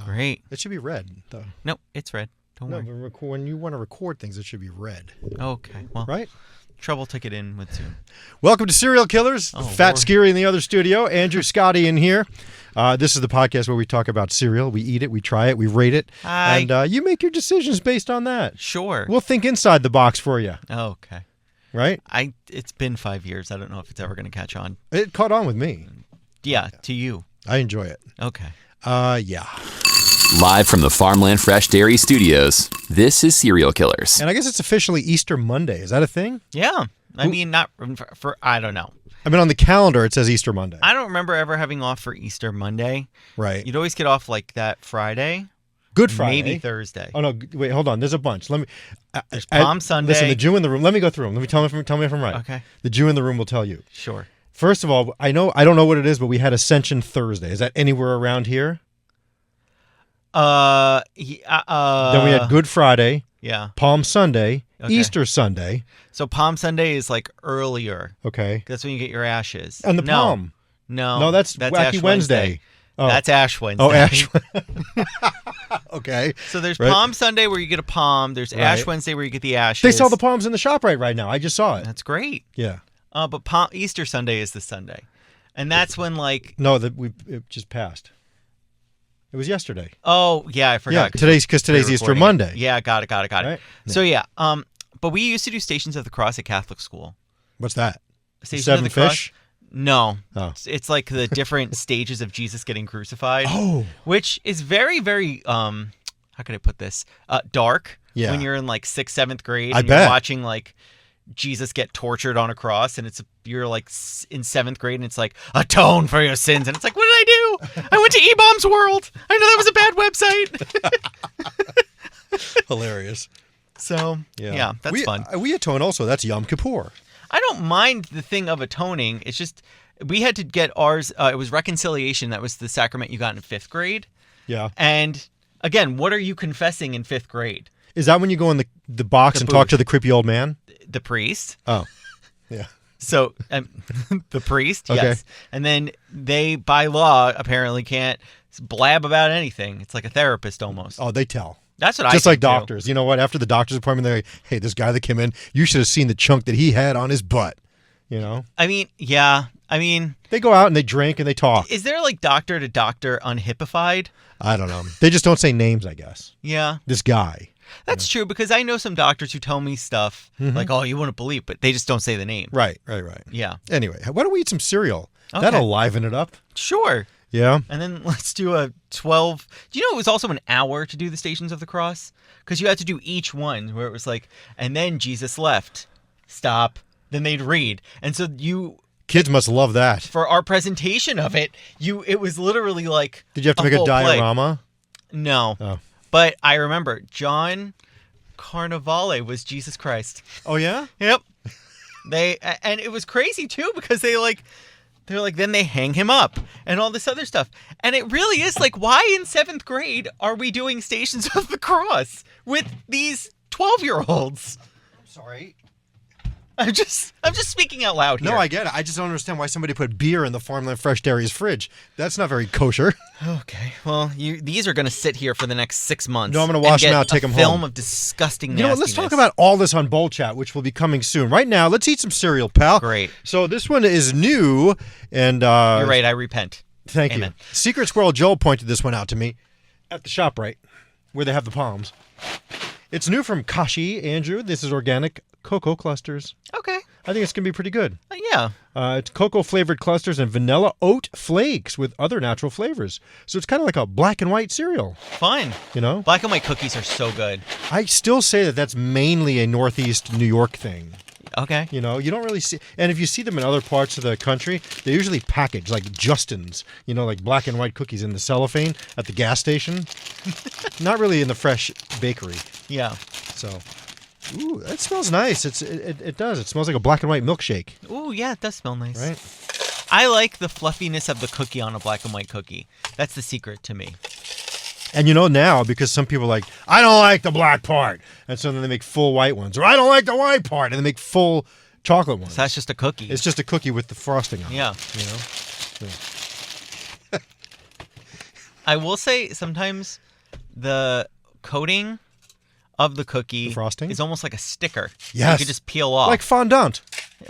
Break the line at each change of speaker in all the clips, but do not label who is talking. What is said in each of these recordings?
Great.
It should be red, though.
No, it's red. Don't worry.
No, but when you want to record things, it should be red.
Okay. Well,
right?
Trouble took it in with Zoom.
Welcome to Serial Killers. Fat Scary in the other studio. Andrew, Scotty in here. This is the podcast where we talk about cereal. We eat it, we try it, we rate it. And you make your decisions based on that.
Sure.
We'll think inside the box for you.
Okay.
Right?
It's been 5 years. I don't know if it's ever going to catch on.
It caught on with me.
Yeah, to you.
I enjoy it.
Okay.
Yeah.
Live from the Farmland Fresh Dairy Studios, this is Serial Killers.
And I guess it's officially Easter Monday. Is that a thing?
Yeah. I mean, not for I don't know.
I mean, on the calendar, it says Easter Monday.
I don't remember ever having off for Easter Monday.
Right.
You'd always get off like that Friday.
Good Friday.
Maybe Thursday.
Oh, no. Wait, hold on. There's a bunch. Let me.
There's Palm Sunday.
Listen, the Jew in the room. Let me go through them. Let me tell me if I'm right.
Okay.
The Jew in the room will tell you.
Sure.
First of all, I don't know what it is, but we had Ascension Thursday. Is that anywhere around here? Then we had Good Friday.
Yeah.
Palm Sunday.
Okay.
Easter Sunday.
So Palm Sunday is like earlier.
Okay.
That's when you get your ashes.
And the palm.
No,
that's Wacky
Ash
Wednesday.
Oh. That's Ash Wednesday.
Oh, Ash. Okay.
So there's Palm Sunday where you get a palm. There's Ash Wednesday where you get the ashes.
They sell the palms in the shop right now. I just saw it.
That's great.
Yeah.
But Easter Sunday is the Sunday, and that's when like
it just passed. It was yesterday.
Oh yeah, I forgot.
Yeah, today's Easter Monday.
Yeah, got it.
Right? Yeah.
So yeah, but we used to do Stations of the Cross at Catholic school.
What's that?
Stations
Seven
of the Cross?
fish?
No.
Oh.
It's like the different stages of Jesus getting crucified.
Oh.
Which is very, very how can I put this? Dark.
Yeah.
When you're in like 6th, 7th grade
I
and
bet.
You're watching like Jesus get tortured on a cross, and you're like in 7th grade, and it's like atone for your sins, and it's like, what did I do? I went to E-Bomb's World. I know that was a bad website.
Hilarious.
So yeah, that's fun.
We atone also. That's Yom Kippur.
I don't mind the thing of atoning. It's just we had to get ours. It was reconciliation. That was the sacrament you got in 5th grade.
Yeah.
And again, what are you confessing in 5th grade?
Is that when you go in the box and talk to the creepy old man?
The priest.
Oh, yeah.
So the priest,
Okay.
yes. And then they, by law, apparently can't blab about anything. It's like a therapist almost.
Oh, they tell.
That's what I
Just
think,
like doctors. You know what? After the doctor's appointment, they're like, hey, this guy that came in, you should have seen the chunk that he had on his butt. You know?
I mean, yeah. I mean,
they go out and they drink and they talk.
Is there like doctor to doctor unhippified?
I don't know. They just don't say names, I guess.
Yeah.
This guy.
That's true, because I know some doctors who tell me stuff like, oh, you wouldn't believe, but they just don't say the name.
Right.
Yeah.
Anyway, why don't we eat some cereal?
Okay.
That'll liven it up.
Sure.
Yeah.
And then let's do a 12. Do you know it was also an hour to do the Stations of the Cross? Because you had to do each one where it was like, and then Jesus left. Stop. Then they'd read. And so
Kids must love that.
For our presentation of it, it was literally like.
Did you have to make a diorama?
Play. No.
Oh.
But I remember John Carnivale was Jesus Christ.
Oh, yeah?
Yep. And it was crazy, too, because they're like, then they hang him up and all this other stuff. And it really is like, why in 7th grade are we doing Stations of the Cross with these 12-year-olds?
I'm sorry.
I'm just speaking out loud here.
No, I get it. I just don't understand why somebody put beer in the Farmland Fresh Dairy's fridge. That's not very kosher.
Okay. Well, these are going to sit here for the next 6 months.
No, I'm going to wash them out, take them home.
Film of disgusting nastiness.
You know what? Let's talk about all this on Bowl Chat, which will be coming soon. Right now, let's eat some cereal, pal.
Great.
So this one is new, and
you're right. I repent.
Thank
Amen.
you. Secret Squirrel Joel pointed this one out to me at the shop, right, where they have the palms. It's new from Kashi, Andrew. This is organic cocoa clusters.
Okay.
I think it's going to be pretty good.
Yeah.
It's cocoa-flavored clusters and vanilla oat flakes with other natural flavors. So it's kind of like a black and white cereal.
Fine.
You know?
Black and white cookies are so good.
I still say that that's mainly a Northeast New York thing.
Okay.
You know, you don't really see... And if you see them in other parts of the country, they're usually packaged, like Justin's. You know, like black and white cookies in the cellophane at the gas station. Not really in the fresh bakery.
Yeah.
So... Ooh, that smells nice. It does. It smells like a black and white milkshake.
Ooh, yeah, it does smell nice.
Right?
I like the fluffiness of the cookie on a black and white cookie. That's the secret to me.
And you know now, because some people are like, I don't like the black part. And so then they make full white ones. Or I don't like the white part. And they make full chocolate ones.
So that's just a cookie.
It's just a cookie with the frosting on it.
Yeah.
You know? Yeah.
I will say sometimes the coating of the cookie
The frosting?
is almost like a sticker.
Yes.
You could just peel off.
Like fondant,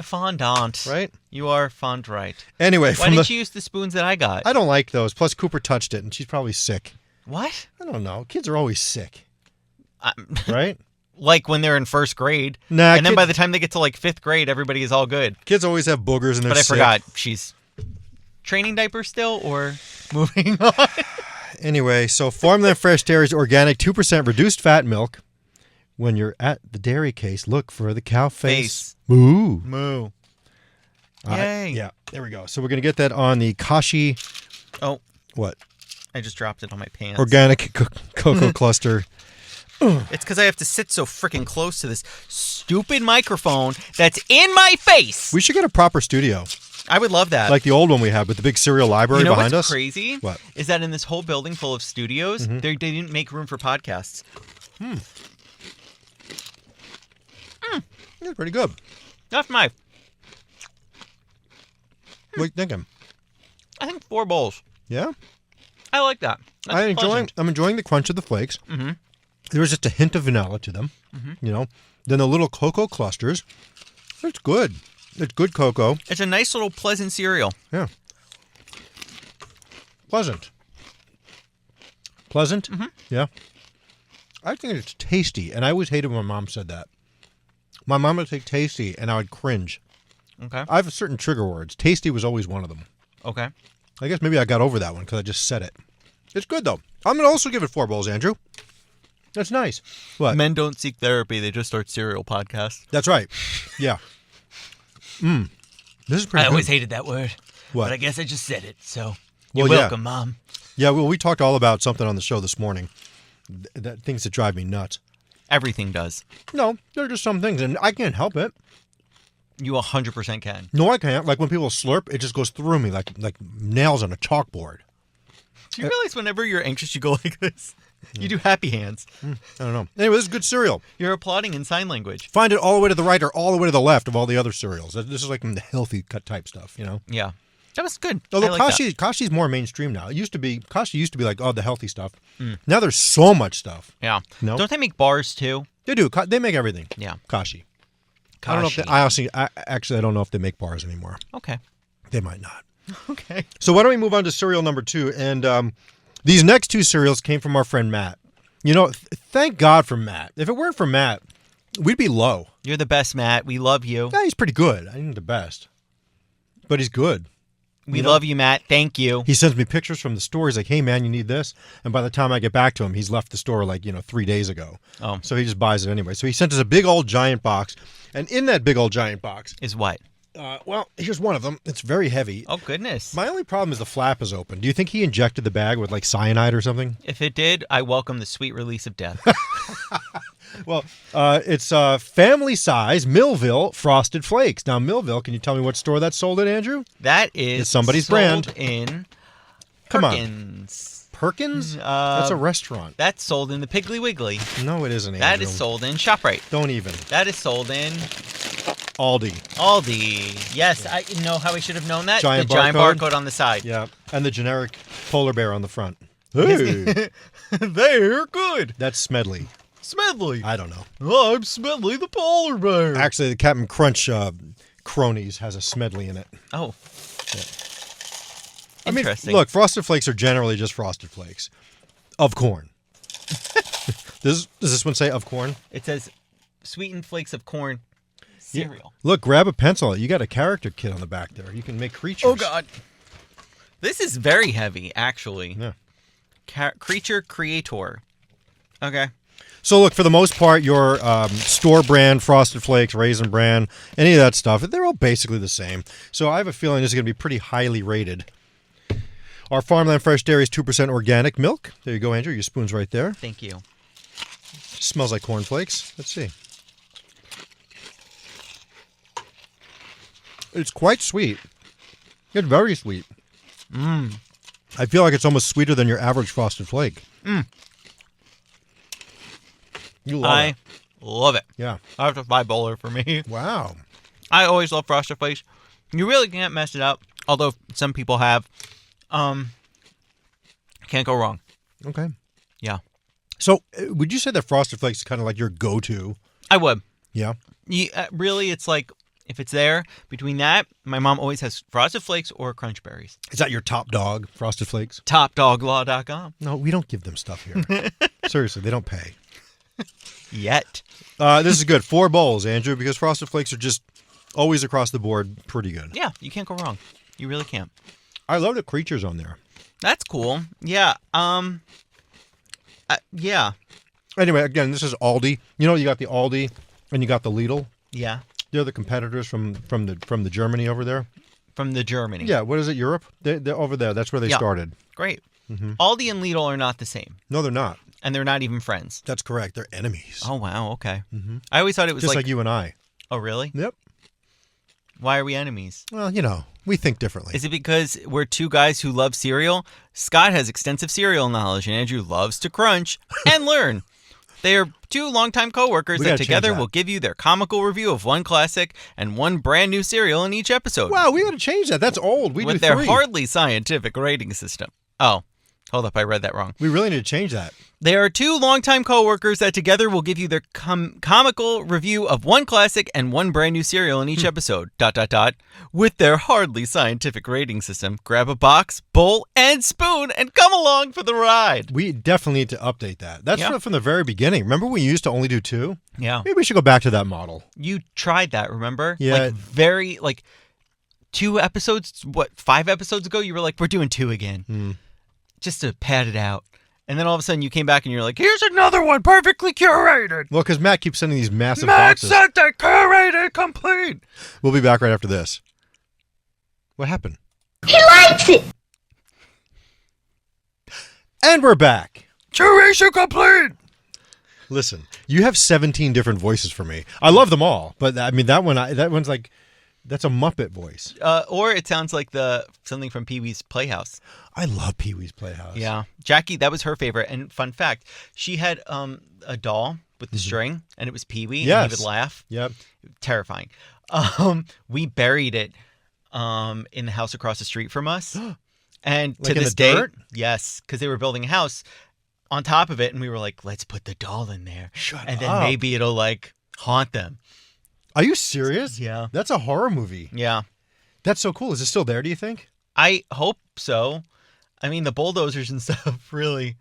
fondant.
right?
You are fond right.
Anyway,
Why didn't you use the spoons that I got?
I don't like those. Plus, Cooper touched it, and she's probably sick.
What?
I don't know. Kids are always sick, right?
Like when they're in first grade.
Nah,
and then
kid-
by the time they get to like 5th grade, everybody is all good.
Kids always have boogers, and they're
But I
sick.
forgot. She's training diapers still or moving on?
Anyway, so Farmland Fresh Dairy's organic 2% reduced fat milk. When you're at the dairy case, look for the cow face. Moo.
Moo. Yay.
Yeah, there we go. So we're going to get that on the Kashi,
Oh,
what?
I just dropped it on my pants.
Organic cocoa cluster.
It's because I have to sit so freaking close to this stupid microphone that's in my face.
We should get a proper studio,
I would love that.
like the old one we had with the big cereal library
you know
behind
what's
us.
crazy?
What?
Is that in this whole building full of studios, they didn't make room for podcasts.
Yeah, pretty good.
That's my,
What are you thinking?
I think 4 bowls.
Yeah?
I like that. That's pleasant.
I'm enjoying the crunch of the flakes.
Mm-hmm.
There was just a hint of vanilla to them, you know. Then the little cocoa clusters. It's good. It's good cocoa.
It's a nice little pleasant cereal.
Yeah. Pleasant. Pleasant? Yeah. I think it's tasty, and I always hated when my mom said that. My mom would say tasty, and I would cringe.
Okay.
I have certain trigger words. Tasty was always one of them.
Okay.
I guess maybe I got over that one because I just said it. It's good, though. I'm going to also give it 4 bowls, Andrew. That's nice. What?
Men don't seek therapy. They just start cereal podcasts.
That's right. Yeah. This is pretty
I
good.
always hated that word.
What?
But I guess I just said it, so
Well,
you're
yeah.
welcome, Mom.
Yeah, well, we talked all about something on the show this morning. Things that drive me nuts.
Everything does.
No, there are just some things, and I can't help it.
You 100% can.
No, I can't. Like when people slurp, it just goes through me like nails on a chalkboard.
Do you realize whenever you're anxious, you go like this? You do happy hands.
I don't know. Anyway, this is good cereal.
You're applauding in sign language.
Find it all the way to the right or all the way to the left of all the other cereals. This is like the healthy cut type stuff, you know?
Yeah. That was good.
Although
I like
Kashi's more mainstream now. Kashi used to be like, oh, the healthy stuff. Now there's so much stuff.
that. Yeah.
No?
Don't they make bars too?
They do. They make everything.
Yeah.
Kashi.
Kashi.
I don't know if I don't know if they make bars anymore.
Okay.
They might not.
Okay.
So why don't we move on to cereal number 2? And these next 2 cereals came from our friend Matt. You know, thank God for Matt. If it weren't for Matt, we'd be low.
You're the best, Matt. We love you.
Yeah, he's pretty good. I think the best. But he's good.
We love you, Matt. Thank you.
He sends me pictures from the store. He's like, hey, man, you need this. And by the time I get back to him, he's left the store 3 days ago.
Oh.
So he just buys it anyway. So he sent us a big old giant box. And in that big old giant box,
Is what?
well, here's one of them. It's very heavy.
Oh, goodness.
My only problem is the flap is open. Do you think he injected the bag with like cyanide or something?
If it did, I welcome the sweet release of death.
Well, it's family size Millville Frosted Flakes. Now, Millville, can you tell me what store that's sold at, Andrew?
That is
It's somebody's
sold
brand.
in
Come on.
Perkins.
Perkins? That's a restaurant.
That's sold in the Piggly Wiggly.
No, it isn't, Andrew.
That is sold in ShopRite.
Don't even.
That is sold in
Aldi.
Aldi. Yes, I know how we should have known that.
Giant
the giant
barcode?
barcode on the side.
Yeah. And the generic polar bear on the front. Hey,
They're good.
that's Smedley.
Smedley.
I don't know.
I'm Smedley the polar bear.
Actually, the Captain Crunch Cronies has a Smedley in it.
Oh.
I mean,
Interesting.
look, Frosted Flakes are generally just Frosted Flakes of corn. Does this one say of corn?
It says sweetened flakes of corn cereal.
Look, grab a pencil. You got a character kit on the back there. You can make creatures.
Oh, God. This is very heavy, actually.
Yeah.
Creature Creator. Okay.
So look, for the most part, your store brand Frosted Flakes, Raisin Bran, any of that stuff, they're all basically the same. So I have a feeling this is going to be pretty highly rated. Our Farmland Fresh Dairy is 2% organic milk. There you go, Andrew. Your spoon's right there.
Thank you.
Smells like cornflakes. Let's see. It's quite sweet. It's very sweet. I feel like it's almost sweeter than your average Frosted Flake. You love
I
it.
love it.
Yeah.
That's a 5 bowler for me.
Wow.
I always love Frosted Flakes. You really can't mess it up. Although some people have Can't go wrong.
Okay.
Yeah.
So, would you say that Frosted Flakes is kind of like your go-to?
I would.
Yeah.
Really, it's like, if it's there, between that, my mom always has Frosted Flakes or Crunch Berries.
Is that your top dog, Frosted Flakes?
TopDogLaw.com.
No, we don't give them stuff here. Seriously, they don't pay.
Yet.
This is good. 4 bowls, Andrew, because Frosted Flakes are just always across the board pretty good.
Yeah, you can't go wrong. You really can't.
I love the creatures on there.
That's cool. Yeah. Yeah.
Anyway, again, this is Aldi. You know, you got the Aldi and you got the Lidl.
Yeah.
They're the competitors from the Germany over there.
From the Germany.
Yeah. What is it? Europe? They're over there. That's where they started.
Great. Aldi and Lidl are not the same.
No, they're not.
And they're not even friends.
That's correct. They're enemies.
Oh, wow. Okay. I always thought it was
just like you and I.
Oh, really?
Yep.
Why are we enemies?
Well, you know, we think differently.
Is it because we're two guys who love cereal? Scott has extensive cereal knowledge, and Andrew loves to crunch and learn. They are two longtime coworkers that together will give you their comical review of one classic and one brand new cereal in each episode.
Wow, we got to change that. That's old. We
with
do
their
3.
hardly scientific rating system. Oh, hold up. I read that wrong.
We really need to change that.
They are two longtime coworkers that together will give you their comical review of one classic and one brand new cereal in each episode. ... With their hardly scientific rating system, grab a bowl, and spoon and come along for the ride.
We definitely need to update that. That's from the very beginning. Remember we used to only do 2?
Yeah.
Maybe we should go back to that model.
You tried that, remember?
Yeah.
2 episodes, 5 episodes ago, you were like, we're doing 2 again. Just to pad it out. And then all of a sudden you came back and you're like, here's another one perfectly curated.
Well, because Matt keeps sending these massive boxes.
Matt sent it curated complete.
We'll be back right after this. What happened?
He likes it.
And we're back.
Curation complete.
Listen, you have 17 different voices for me. I love them all, but I mean that one's like that's a Muppet voice.
Or it sounds like something from Pee-wee's Playhouse.
I love Pee-wee's Playhouse.
Yeah. Jackie, that was her favorite. And fun fact, she had a doll with the string, and it was Pee-wee, and he would laugh.
Yep.
Terrifying. We buried it in the house across the street from us. And
Like
to
in
this
the
day,
dirt?
yes, because they were building a house on top of it, and we were like, let's put the doll in there.
Shut
and then
up.
maybe it'll like haunt them.
Are you serious?
Yeah.
That's a horror movie.
Yeah.
That's so cool. Is it still there, do you think?
I hope so. I mean, the bulldozers and stuff, really.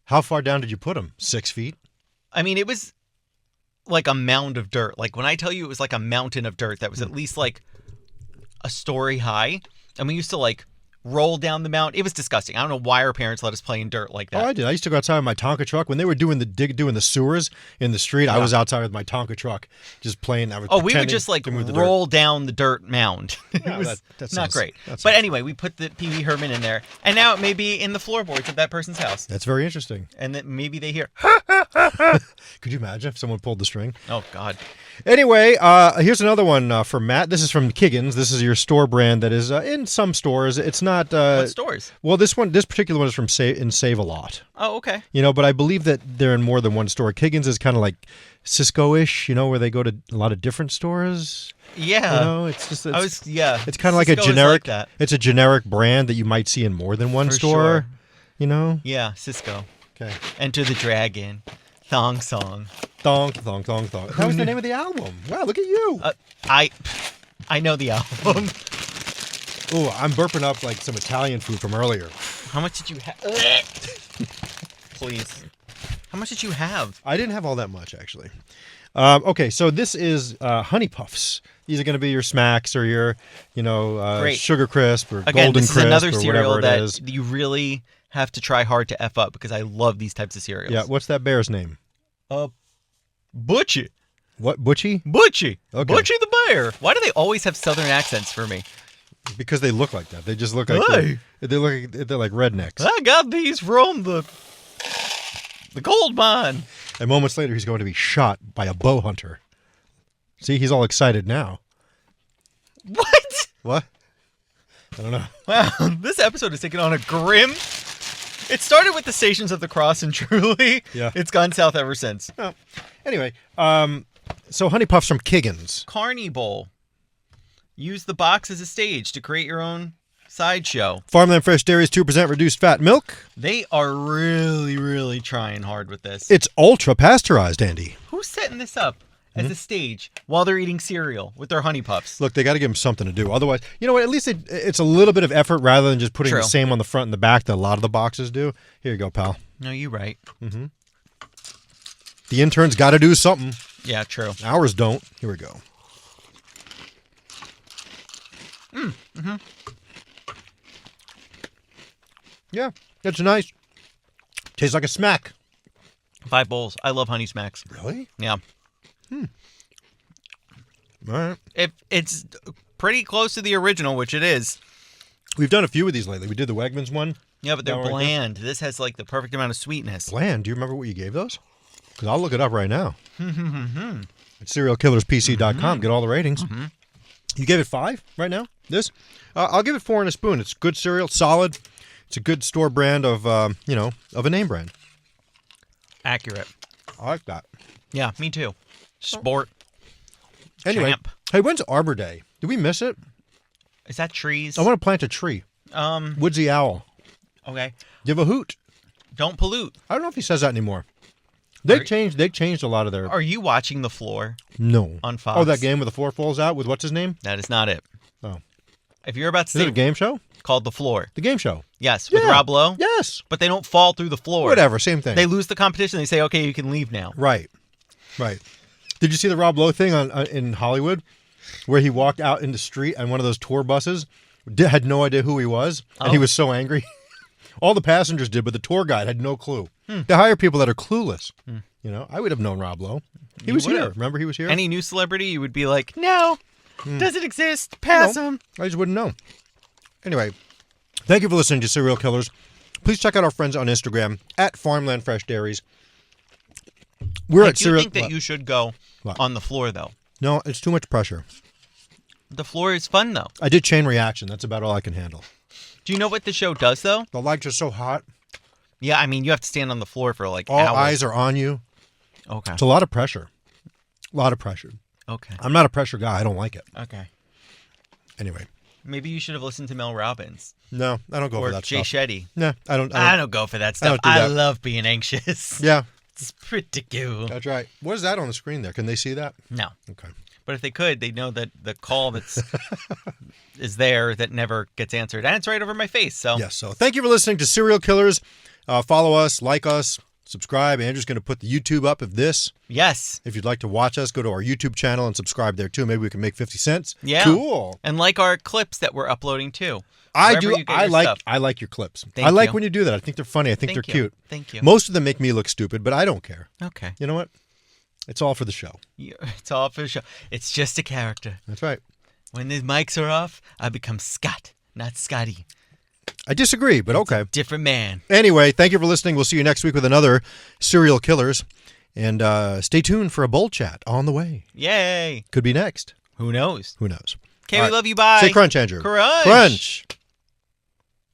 How far down did you put them? 6 feet?
I mean, it was like a mound of dirt. Like when I tell you it was like a mountain of dirt that was at least like a story high. And we used to like roll down the mountain. It was disgusting. I don't know why our parents let us play in dirt like that.
Oh, I did. I used to go outside with my Tonka truck. When they were doing the sewers in the street, I was outside with my Tonka truck just playing.
We would just like roll down the dirt mound. It was
that
not
sounds-
great.
that sounds-
But anyway, we put the Pee Wee Herman in there. And now it may be in the floorboards of that person's house.
That's very interesting.
And then maybe they hear,
Could you imagine if someone pulled the string?
oh, God.
Anyway, here's another one for Matt. This is from Kiggins. This is your store brand that is in some stores. It's not.
What stores?
Well, this particular one is from Save a Lot.
Oh, okay.
You know, but I believe that they're in more than one store. Kiggins is kind of like Cisco-ish, you know, where they go to a lot of different stores.
Yeah.
You know, it's just it's kind of like a
Cisco is
generic.
that.
It's a generic brand that you might see in more than one
For
store.
sure.
You know.
Yeah, Cisco.
Okay.
Enter the Dragon. Thong Song.
Thong, thong, thong, thong. That was the name of the album. Wow, look at you.
I know the album.
Oh, I'm burping up like some Italian food from earlier.
How much did you have? Please. How much did you have?
I didn't have all that much, actually. Okay, so this is Honey Puffs. These are going to be your smacks or your,
Great.
Sugar Crisp or
Again,
Golden
this is
Crisp
another
or
cereal
whatever
that
it is.
you really have to try hard to F up because I love these types of cereals.
Yeah, what's that bear's name?
Butchie.
What, Butchie?
Butchie.
Okay.
Butchie the bear. Why do they always have southern accents for me?
Because they look like that. They just look like
Hey.
they're like rednecks.
I got these from the gold mine.
And moments later, he's going to be shot by a bow hunter. See, he's all excited now.
What?
What? I don't know.
Wow, this episode has taken on a grim. It started with the Stations of the Cross, and truly, it's gone south ever since.
Oh. Anyway, so Honey Puffs from Kiggins.
Carney Bowl. Use the box as a stage to create your own sideshow.
Farmland Fresh Dairy's 2% reduced fat milk.
They are really, really trying hard with this.
It's ultra pasteurized, Andy.
Who's setting this up as a stage while they're eating cereal with their honey puffs?
Look, they got to give them something to do. Otherwise, you know what? At least it's a little bit of effort rather than just putting
True.
the same on the front and the back that a lot of the boxes do. Here you go, pal.
No, you're right.
The interns got to do something.
Yeah, true.
Ours don't. Here we go. Yeah, it's nice. Tastes like a smack.
5 bowls. I love Honey Smacks.
Really?
Yeah.
All right.
It's pretty close to the original, which it is.
We've done a few of these lately. We did the Wegmans one.
Yeah, but they're
That one right
bland. This has like the perfect amount of sweetness.
Bland. Do you remember what you gave those? Because I'll look it up right now. At serialkillerspc.com. Get all the ratings. You gave it 5 right now? This? I'll give it 4 and a spoon. It's good cereal. Solid. It's a good store brand of, of a name brand.
Accurate.
I like that.
Yeah, me too. Sport.
Anyway,
Champ.
hey, when's Arbor Day? Did we miss it?
Is that trees?
I want to plant a tree. Woodsy owl.
Okay.
Give a hoot.
Don't pollute.
I don't know if he says that anymore. They changed a lot of their.
Are you watching The Floor?
No.
On Fox?
Oh, that game where the floor falls out with what's his name?
That is not it.
Oh.
If you're about to
Is
say
it a game show?
called The Floor.
The game show.
Yes, with
Yeah.
Rob Lowe.
Yes.
But they don't fall through the floor.
Whatever. Same thing.
They lose the competition. They say, okay, you can leave now.
Right. Did you see the Rob Lowe thing in Hollywood, where he walked out in the street on one of those tour buses, had no idea who he was, and he was so angry. All the passengers did, but the tour guide had no clue. They hire people that are clueless. You know, I would have known Rob Lowe. He was here.
would've.
Remember, he was here.
Any new celebrity, you would be like, no, doesn't exist. Pass
No,
him.
I just wouldn't know. Anyway, thank you for listening to Serial Killers. Please check out our friends on Instagram at Farmland Fresh Dairies. We're
I
at
do
Serial.
think that you should go
What?
on The Floor, though.
No, it's too much pressure.
The Floor is fun, though.
I did Chain Reaction. That's about all I can handle.
Do you know what the show does, though?
The lights are so hot.
Yeah, I mean, you have to stand on the floor for like
All
hours.
eyes are on you.
Okay.
It's a lot of pressure. A lot of pressure.
Okay.
I'm not a pressure guy. I don't like it.
Okay.
Anyway.
Maybe you should have listened to Mel Robbins
No, I don't go
or
for that
Jay
stuff.
Shetty.
No, I don't.
I don't go for that stuff.
don't do
I
that.
love being anxious.
Yeah,
It's pretty cool.
that's right. What is that on the screen there? Can they see that?
No.
Okay.
But if they could, they'd know that the call that's is there that never gets answered. And it's right over my face. So
Yes. So thank you for listening to Serial Killers. Follow us, like us, subscribe. Andrew's going to put the YouTube up of this.
yes.
If you'd like to watch us, go to our YouTube channel and subscribe there too. Maybe we can make 50 cents.
Yeah.
Cool.
And like our clips that we're uploading too.
I
Wherever
do.
you get
I
your
like.
stuff.
I like your clips.
Thank
I like
you.
when you do that. I think they're funny. I think
Thank
they're
you.
cute.
Thank you.
Most of them make me look stupid, but I don't care.
Okay.
You know what? It's all for the show.
It's all for the show. It's just a character.
That's right.
When the mics are off, I become Scott, not Scotty.
I disagree, but okay.
Different man.
Anyway, thank you for listening. We'll see you next week with another Serial Killers. And stay tuned for a bowl chat on the way.
Yay.
Could be next.
Who knows?
Who knows?
Okay,
All
we
right.
love you. Bye.
Say crunch, Andrew.
Crunch.
Crunch.